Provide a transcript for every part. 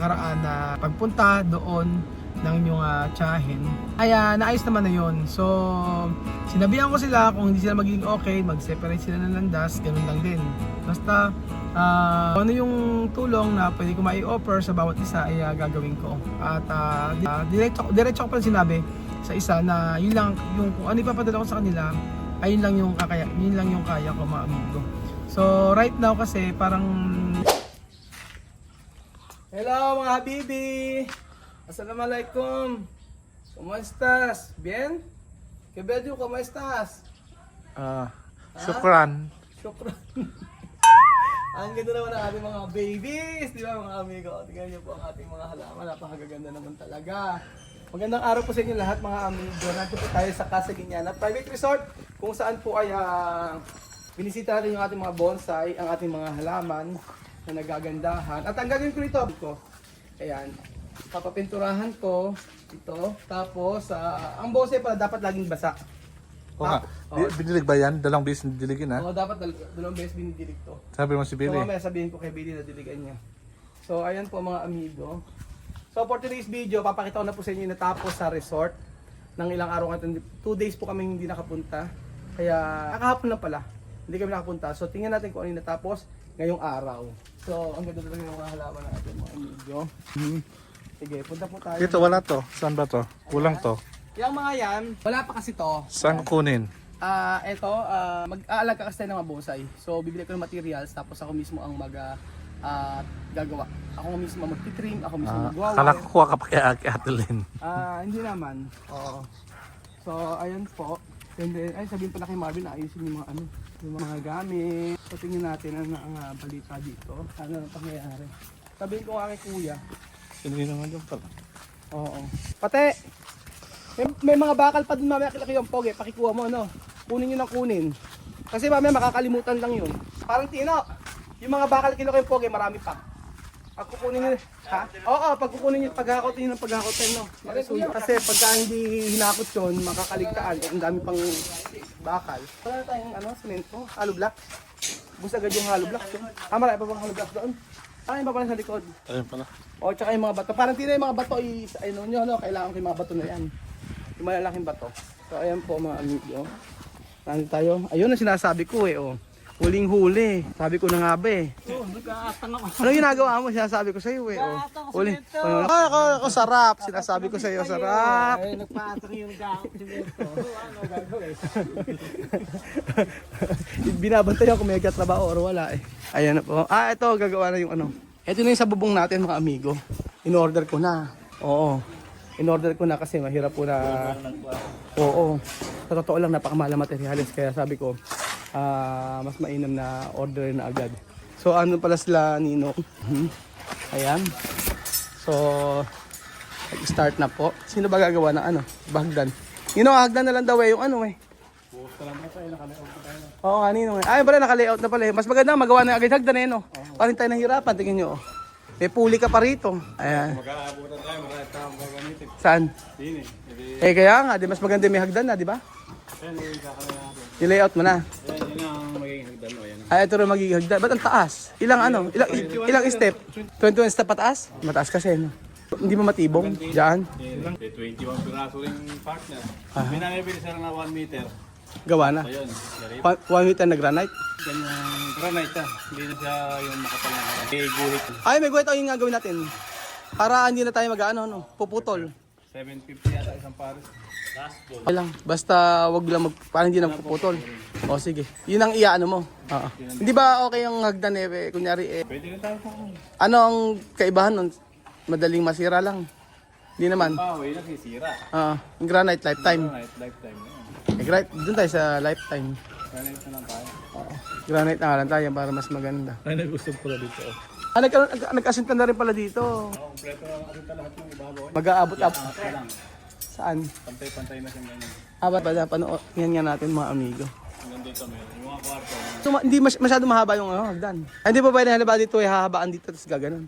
karaan na pagpunta doon ng inyong tiyahin ay naayos naman na yun. So sinabihan ko sila kung hindi sila magiging okay, mag-separate sila ng landas, ganun lang din. Basta ano yung tulong na pwede ko mai-offer sa bawat isa ay gagawin ko. At diretso ko pala sinabi sa isa na yun lang yung kung ano ipapadala ko sa kanila ay yun lang yung kaya ko, mga amigo. So right now kasi parang hello mga habibi! Assalamualaikum! ¿Cómo estás? ¿Bien? ¿Qué bello? ¿Cómo estás? Syukran. Syukran! Ang ganda naman ng ating mga babies! Di ba mga amigo? Tingnan niyo po ang ating mga halaman. Napakaganda naman talaga. Magandang araw po sa inyo lahat mga amigo. Nandito po tayo sa Casa Guiñana Private Resort kung saan po ay binisita natin yung ating mga bonsai, ang ating mga halaman na nagagandahan. At ang gagawin ko rito, ayan, papapinturahan ko ito. Tapos, ang bonsai pala dapat laging basa. Oo nga. Binilig ba yan? Dalawang beses diligin ha? Oo, dapat dalawang beses binidilig to. Sabi mo si So, Billy. mamaya sabihin ko kay Billy na diligan niya. So, ayan po mga amigo. So, for today's video, papakita ko na po sa inyo yung natapos sa resort ng ilang araw natin. 2 days po kami hindi nakapunta. Kaya, kahapon na pala. Hindi kami nakapunta. So, tingnan natin kung ano yung natapos ngayong araw. So, ang ganda talaga yung mga halaman natin mga amigo. Sige, punta po tayo. Dito wala to. Saan ba to? Kulang to. Yung mga yan, wala pa kasi to. Saan kukunin? Mag-aalaga kasi tayo ng mga bonsai. So, bibili ko ng materials, tapos ako mismo ang gagawa. Ako mismo mag-trim, ako mismo mag-wawire. Kala ko kuha ka pa kay Ate Lynn. Hindi naman. Oo. So, ayan po. And then, sabihin pala kay Marvin, ayusin yung mga yung mga gamit. So, tingnan natin ang balita dito. Ano ang pangyayari. Sabihin ko nga kay Kuya. Hindi naman yung pala. Oo. Pate! May mga bakal pa dun mamaya kila yung pogi. Pakikuha mo, ano? Kunin nyo ng kunin. Kasi mamaya makakalimutan lang yun. Parang Tino, yung mga bakal kilo yung pogi, marami pa. Pag kukunin nyo, ha? Oo, pag kukunin nyo, paghakotin nyo ng paghakotin, no? Kasi pagka hindi hinakot yun, makakaligtaan. Ang dami pang bakal. Wala tayong, semento, hollow block. Gusto agad yung hollow block yun. Marami pa bang hollow block doon? Yung pa pala sa likod. Ayun pala. O, tsaka yung mga bato. Parang Tino yung mga bato, kailangan ko yung mga bato na yan. Yung malalaking bato. So, ayan po mga amigo. Nandito tayo. Ayun ang sinasabi ko oh. Huling-huli. Sabi ko na nga ba Ano ginagawa mo? Sinasabi ko sa iyo Huling. Ako sarap. Sinasabi ko sa iyo, sarap. Ay, nagpaatang yung simento. Ano gagawin? Binabantayan kung may katrabaho or wala Ayan na po. Ito gagawa na yung Ito na yung sa bubong natin mga amigo. In-order ko na. Oo. In-order ko na kasi mahirap po na. Oo. Sa totoo lang napakamahal na materials kaya sabi ko mas mainam na order na agad. So ano pala sila Nino. Ayan. So start na po. Sino ba gagawa ng Hagdan? Nino, hagdan na lang daw yung Oo nga Nino. Ay pala naka-layout na pala Mas maganda magawa na agad hagdan Parin tayo nahirapan. Tingnan nyo May puli ka pa rito. Ayan. Mag-aabutan tayo, marami tayong gagamitin. Saan? Dini. Kaya nga, di mas maganda may hagdan na, di ba? Yan, yung kakalain natin. I-layout mo na. Yan, yun ang magiging hagdan mo. Yan. Ito rin magiging hagdan. Ba't ang taas? Ilang step? 21 step pataas? Mataas kasi, no? Hindi mo matibong? Diyan? 21 piraso rin partner. May nangyabili sila na 1 meter. Gawa na. Ayun, 1 meter na granite. ganyang granite Hindi na siya yung makapal na may guhit. May guhit yung gagawin natin. Para hindi na tayo puputol. 750 yata isang pares. Okay lang. Basta wag lang para hindi na puputol. O sige. Yun ang iyaano mo. Hindi ba okay yung hagdan kunyari Pwede rin tayo sa kanya. ano ang kaibahan nun? Madaling masira lang. Hindi naman. Paway na sisira. Yung granite lifetime. Granite, lifetime na yan. Doon tayo sa lifetime. Granite na lang tayo. Granite na lang tayo para mas maganda. Ay, nag-usap pala dito. Nag-asinta na rin pala dito. Kompleto na kasi lahat yung ibabaw. Mag-aabot up. lang. Saan? Pantay-pantay na siyang ganyan. Abat pa yan nga natin mga amigo. Hanggang dito meron. Yung mga kwarto. So, hindi masyado mahaba yung hagdan. Hindi pa pwede halaba dito hahabaan dito tapos gaganon.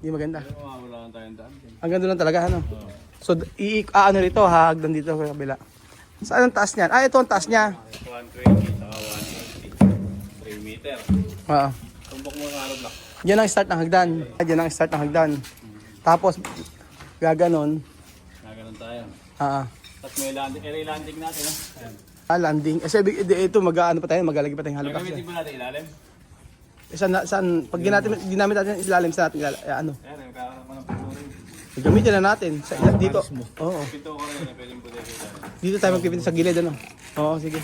Hindi maganda. Wala lang tayong daan. Hanggang doon lang talaga So rito hahagdan dito sa kabila. Saan ang taas niyan? Ito ang taas niya. 120 saka 150. 3 meter. Oo. Tumbok mo ng hollow block. Yan ang start ng hagdan. Yan ang start ng hagdan. Tapos, gaganon. Nagano'n tayo. Ah, Tapos may landing, landing natin, no? Ayan. landing. Ito, mag-ano pa tayo, maglalagay pa tayong halubas. Gagamitin ba natin ilalim? Saan? Pag ginamit natin ilalim sa natin, ano? Ayan, magkakaroon ko ng pagsurin. Gamitin na natin. Dito. Oo. Pinto ko rin na pwedeng puti ilalim. Dito tayo magpipinto sa gilid, ano? Oo, sige.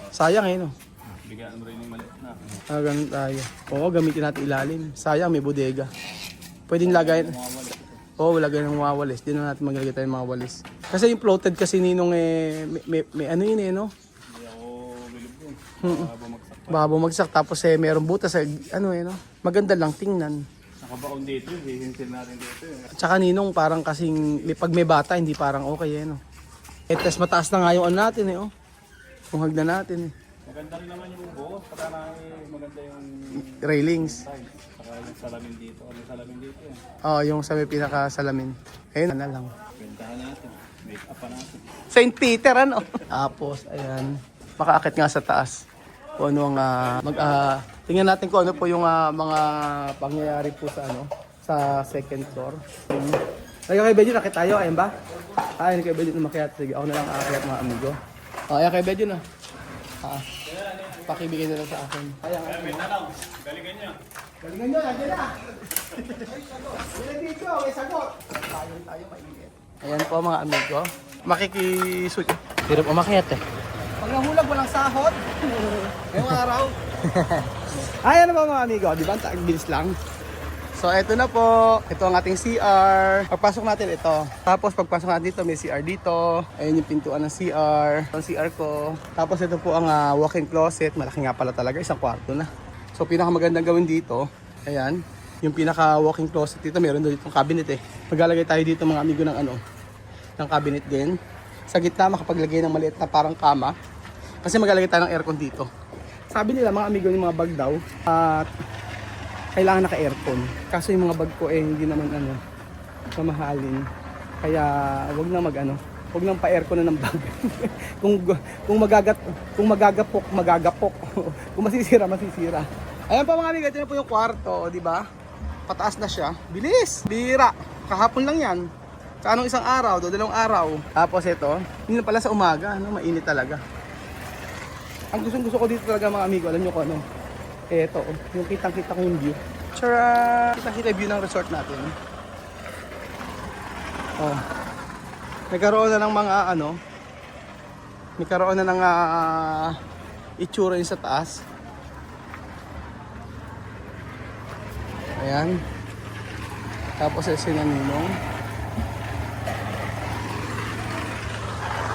Sayang eh, no? Bigyan mo rin yung maliit na. Ganun tayo. Oo, gamitin natin ilalim. Sayang, may bodega. Pwedeng lagay. Oo, lagay ng mga walis. Di na natin maglagay tayo ng mga walis. Kasi yung floated kasi ninong eh, may ano yun eh, no? Hindi ako bilib yun. Bumagsak. Baka bumagsak tapos eh, merong butas eh, ano eh, no? Maganda lang tingnan. Nakabaon dito, hihintil natin dito. Tsaka ninong parang kasing, pag may bata, hindi parang okay eh, no? Tapos mataas na nga yung ano natin eh, oh. Yung hagdan natin eh. Maganda rin naman yung buo. Saka na maganda yung Railings. side. Saka yung salamin dito. Ano yung salamin dito eh. Oo, yung sa may pinakasalamin. Ayun na lang. Bentahan natin. Make up pa natin. St. Peter, ano? Tapos, ayan. Makaakit nga sa taas. Kung ano ang, tingnan natin kung ano po yung mga pangyayari po sa, ano, sa second floor. Ayun kay Benjo, nakit tayo, ayun ba? Ayun kay Benjo, umakyat. Sige, ako na lang aakyat mga amigo. Ayun kay Benjo na. Pakibigay na lang sa akin. Ayan, Kaya may tanong. Galingan nyo. galingan nyo, nandiyan na! May video, may sagot! Tayo mainit. Ayan po mga amigo. Makikisuot. Hirap umakyat eh. Pag nahulag, walang sahod. Ngayong araw. Ayan na po mga amigo. Di ba? Ang bilis lang. So, eto na po. Ito ang ating CR. Pagpasok natin ito. Tapos, pagpasok natin dito, may CR dito. Ayun yung pintuan ng CR. Ito ang CR ko. Tapos, ito po ang walk-in closet. Malaki nga pala talaga. Isang kwarto na. So, pinakamagandang gawin dito. Ayan. Yung pinaka walk-in closet dito. Meron doon ditong cabinet eh. Maglalagay tayo dito mga amigo ng ano. Ng cabinet din. Sa gitna, makapaglagay ng maliit na parang kama. Kasi maglalagay tayo ng aircon dito. Sabi nila mga amigo yung mga bag daw. At kailangan naka-aircon. Kaso yung mga bag ko eh hindi naman ano, mamahalin. Kaya wag na wag nang pa-aircon na ng bag. kung magagapok. Kung masisira. Ayan pa mga amigo, ito na po yung kwarto, di ba? Pataas na siya. Bilis! Bira! Kahapon lang yan. Sa anong isang araw, dalawang araw. Tapos ito, hindi na pala sa umaga, ano, mainit talaga. Ang gusto ko dito talaga mga amigo, alam nyo ko ano? Eto, yung kitang-kita ko yung view. Tara! Kitang-kita yung view ng resort natin. Oh. Nagkaroon na ng mga ano, nagkaroon na ng itsura yung sa taas. Ayan. Tapos ay sinaninong.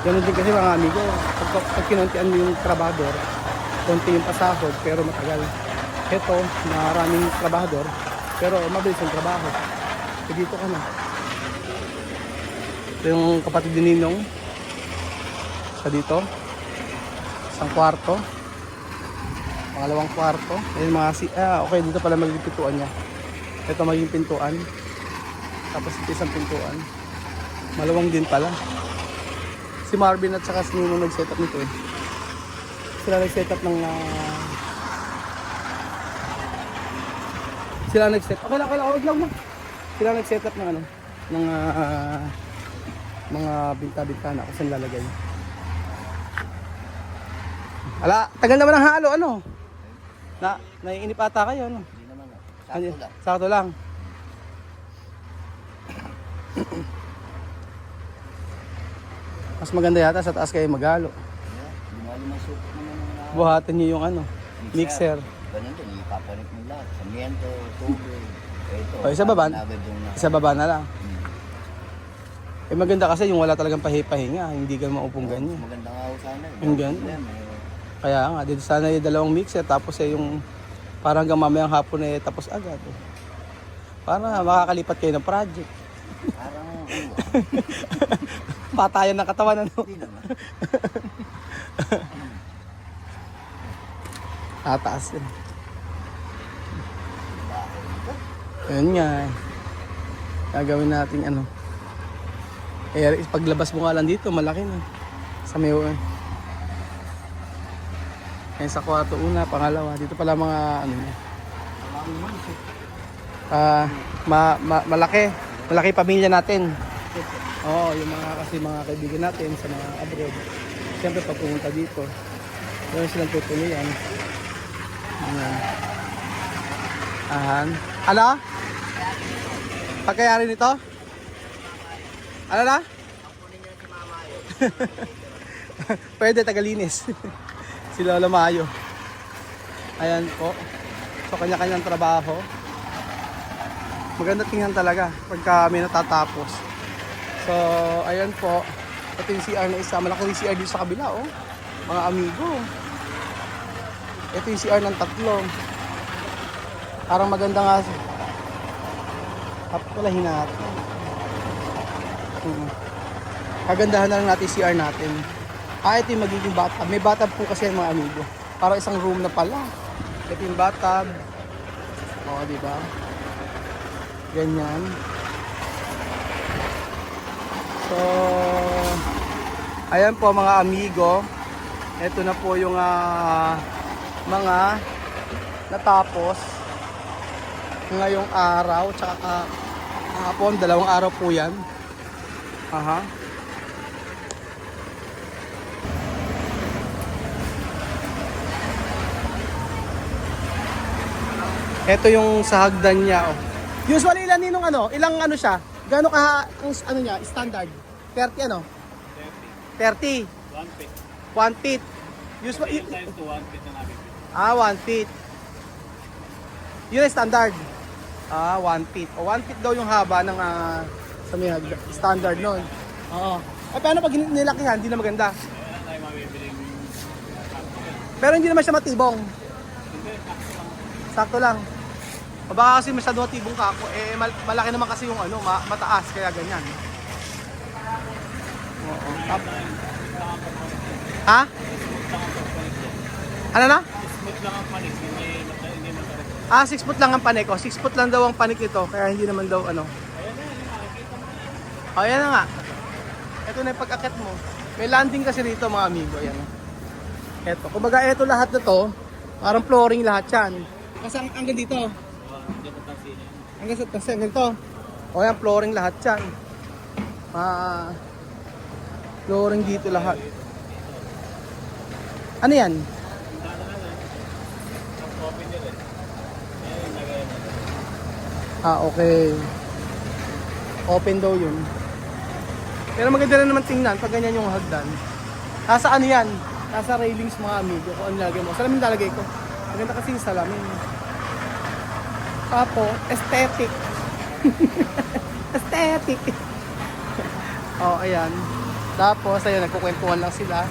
Ganun din kasi mga amigo, pag kinuntian mo yung trabador, konti yung pasahod pero matagal. Ito, maraming trabador pero mabilis yung trabaho. So dito ka na. Ito yung kapatid ni Ninong. Sa dito. Isang kwarto. Pangalawang kwarto. Ayun mga okay, dito pala magiging pintuan niya. Ito magiging pintuan. Tapos ito isang pintuan. Malawang din pala. Si Marvin at saka si Ninong nag-setup nito eh. Sila nag-setup ng sila nag-setup. Okay lang, wag lang mo. Sila nag-setup ng ano, ng mga binta-bintana kung saan lalagay. Ala, tagal naman ng halo ano. Naiinip ata kayo ano. Hindi naman. Sakto lang. Mas maganda yata sa taas kayo maghalo. Lumali ng supot naman ng Buhatin niyo yung ano, mixer. ganyan din, ipapalit mo lahat. Samiento, tubig. Ito. O, isa baba? agad yung Sa baba na lang. Eh maganda kasi yung wala talagang pahinga, hindi ka maupong ganyan. Maganda nga ako sana. Yung ganyan. Kaya nga, dito sana yung dalawang mixer tapos eh yung parang hanggang mamayang hapon eh tapos agad. Eh. Para makakalipat kayo ng project. Parang Patayan ng katawan ano. hindi naman. Tataas din. Ayun nga eh. Gagawin natin ano. Eh, paglabas mo nga lang dito, malaki na. Sa may Ayan sa kwarto una, pangalawa. Dito pala mga ano niya. Malaki. Malaki pamilya natin. Oo, yung mga kasi mga kaibigan natin sa mga abroad. Siyempre pag pumunta dito, meron silang tutuluyan. Ayan. Ahan. Ano? Pagkayari nito? Ano na? Pwede, tagalinis. Si Lola Mayo. Ayan po. So, kanya-kanyang trabaho. Maganda tingnan talaga pagka may natatapos. So, ayan po. Ito yung CR na isa. Malaki yung CR dito sa kabila, oh. Mga amigo. Ito yung CR ng 3. Parang maganda nga. Kapalahin natin. Kagandahan na lang natin yung CR natin. Ito yung magiging bathtub. May bathtub po kasi yan, mga amigo. Parang isang room na pala. Ito yung bathtub. O, diba? Ganyan. So, ayan po mga amigo. Ito na po yung mga natapos ngayong araw. Tsaka kahapon, 2 araw po yan. Aha. Ito yung sa hagdan niya, oh. Usually ilan ninong ilang siya? Gaano ka ang niya, standard? 30 ano? 30. 1 feet. 1 feet. Usually Size to 1 feet na namin. 1 feet. Yun ang standard. 1 feet. O 1 feet daw yung haba ng sa may hagdan. Standard nun. Oo. Paano pag nilakihan, hindi na maganda? Wala tayo mabibiling. Pero hindi naman siya matibong. Sakto lang. O baka kasi masyado matibong kako, malaki naman kasi yung mataas, kaya ganyan. Oo. Ha? Ano na? Smooth lang ang panik, hindi matarik. 6 foot lang ang panik. 6 foot lang daw ang panik nito, kaya hindi naman daw Ayan na nga. Ito na yung pag-akit mo. May landing kasi dito mga amigo. Ayan. Ito. Kumbaga ito lahat na to, parang flooring lahat yan. Kasi hanggang dito. Hanggang dito. O yan, flooring lahat yan. Flooring dito lahat. Ano yan? Okay. Open daw yun. Pero maganda rin naman tingnan pag ganyan yung hagdan. Nasa ano yan? Nasa railings mga amigo. Kung ano nilagay mo. Salamin lalagay ko. Maganda kasi yung salamin. Tapos, aesthetic. Aesthetic. Ayan. Tapos, ayun, nagkukwentuhan lang sila.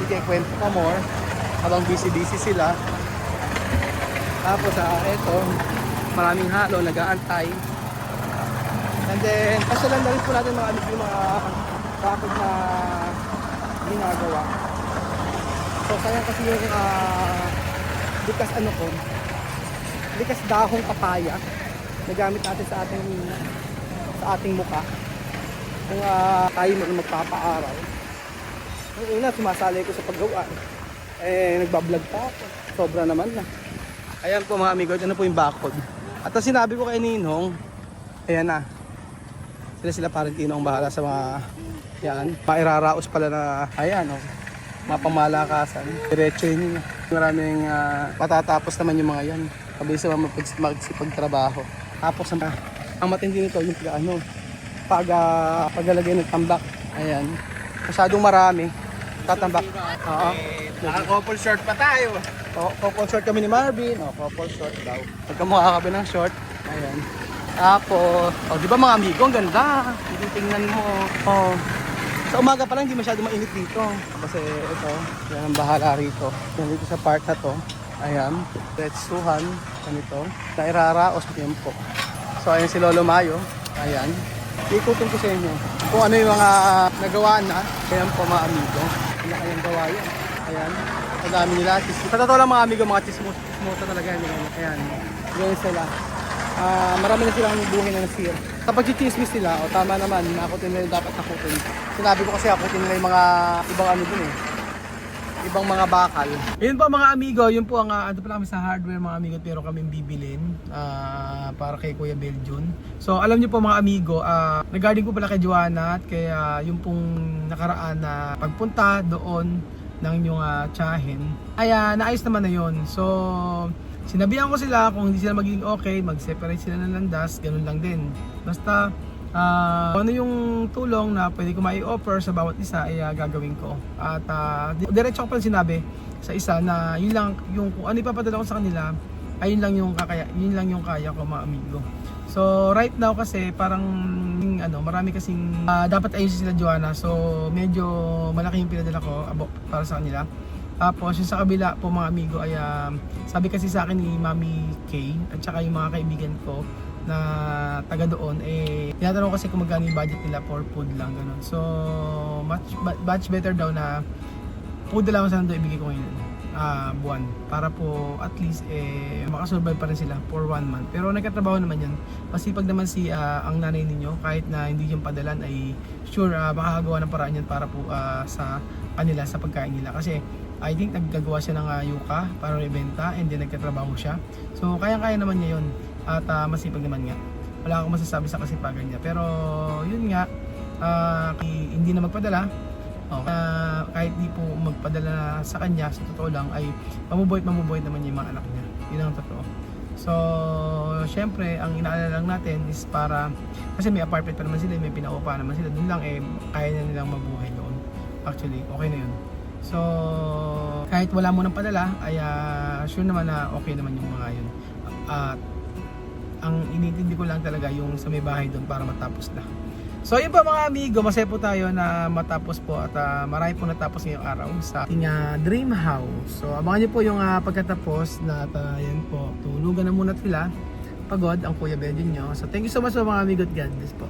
Sige, kwento ka more. Habang busy-busy sila. Tapos, eto, maraming halo, nag-aantay. And then, pasyalan na rin po natin mga yung mga bakod na ginagawa. So, sayang kasi yung likas likas dahong papaya na gamit natin sa ating mukha kung tayo magpapaaral. Yung una, sumasali ko sa paggawa. Nagbablog pa ako. Sobra naman na. Ayan po mga amigo, ano po yung bakod. At ang sinabi ko kay Ninong, ayan na. Sila Parentino ang bahala sa mga yan. Mairaraos pala na, ayan o. Mapamalakasan. Diretso yun. Maraming patatapos naman yung mga yan. Kabili sa mga magsipagtrabaho. Tapos ang matindi nito yung paglalagay ng tambak. Ayan. Masyadong marami. Tatambak. Oo. Naka-couple short pa tayo. Couple short kami ni Marvin. Couple short daw. Pagkamukha kami ng short. Ayan. Tapos, di ba mga amigo, ang ganda. Tingnan mo. Sa umaga pa lang, hindi masyado mainit dito. Kasi ito, yan ang bahala rito. Yan dito sa part na to. Ayan. Retsuhan. Ganito. Nairaraos yan po. So, ayan si Lolo Mayo. Ayan. Ikutin ko sa inyo kung ano yung mga nagawa na. Ayan po mga amigo. Ano kayang gawa yan. Ayan. Ang dami nila. Sa totoo lang mga amigo, mga chismosa talaga yan. Ayan. Ganyan sila. Marami na silang buhay na nasir. Kapag chismis sila, tama naman, nakutin nila yung dapat nakutin. Sinabi ko kasi akutin nila yung mga ibang dun ibang mga bakal. Yun po mga amigo, yun po ang ano pa namin sa hardware mga amigo, pero kami bibilin para kay Kuya Beljun. So alam niyo po mga amigo, regarding po pala kay Joanna at kay yung pong nakaraan na pagpunta doon ng inyong tiyahin, ay naayos naman na yun. So sinabihan ko sila kung hindi sila magiging okay, mag-separate sila ng landas, ganun lang din. Basta ano yung tulong na pwede ko mai-offer sa bawat isa ay gagawin ko. At diretso ko pa sinabi sa isa na yun lang yung kung ano ipapadala ko sa kanila ay yun lang yung kaya ko mga amigo. So right now kasi parang marami kasing dapat ayusin sila Joanna. So medyo malaki yung pinadala ko para sa kanila. Tapos yung sa kabila po mga amigo ay sabi kasi sa akin ni Mami Kay at saka yung mga kaibigan ko na taga doon, tinatanong kasi kung magkano yung budget nila for food lang, ganun. So much better daw na food lang sana daw ibigay ko ngayon buwan para po at least makasurvive pa rin sila for 1 month. Pero nagkatrabaho naman yun, masipag naman si ang nanay ninyo, kahit na hindi yung padalan ay sure makakagawa ng paraan yan para po sa kanila sa pagkain nila. Kasi I think naggagawa siya ng yuka para ibenta and then nagkatrabaho siya. So kaya naman niya yun at masipag naman nga. Wala akong masasabi sa kasipagan niya. Pero yun nga, hindi na magpadala. Kahit di po magpadala sa kanya, sa totoo lang ay mamubuhit naman niya yung mga anak niya. Yun ang totoo. So syempre ang inaalala lang natin is para, kasi may apartment pa naman sila, may pinaupa naman sila, dun lang kaya na nilang mabuhay doon. Actually okay na yun. So kahit wala mo ng padala ay sure naman na okay naman yung mga yun. At ang inintindi ko lang talaga yung sa may bahay doon para matapos na. So yun pa mga amigo, masaya po tayo na matapos po at marami po natapos ngayong araw sa ating dream house. So abangan nyo po yung pagkatapos na yan po, tulugan na muna sila. Pagod ang Kuya Beljun nyo. So thank you so much mga amigo at God bless po.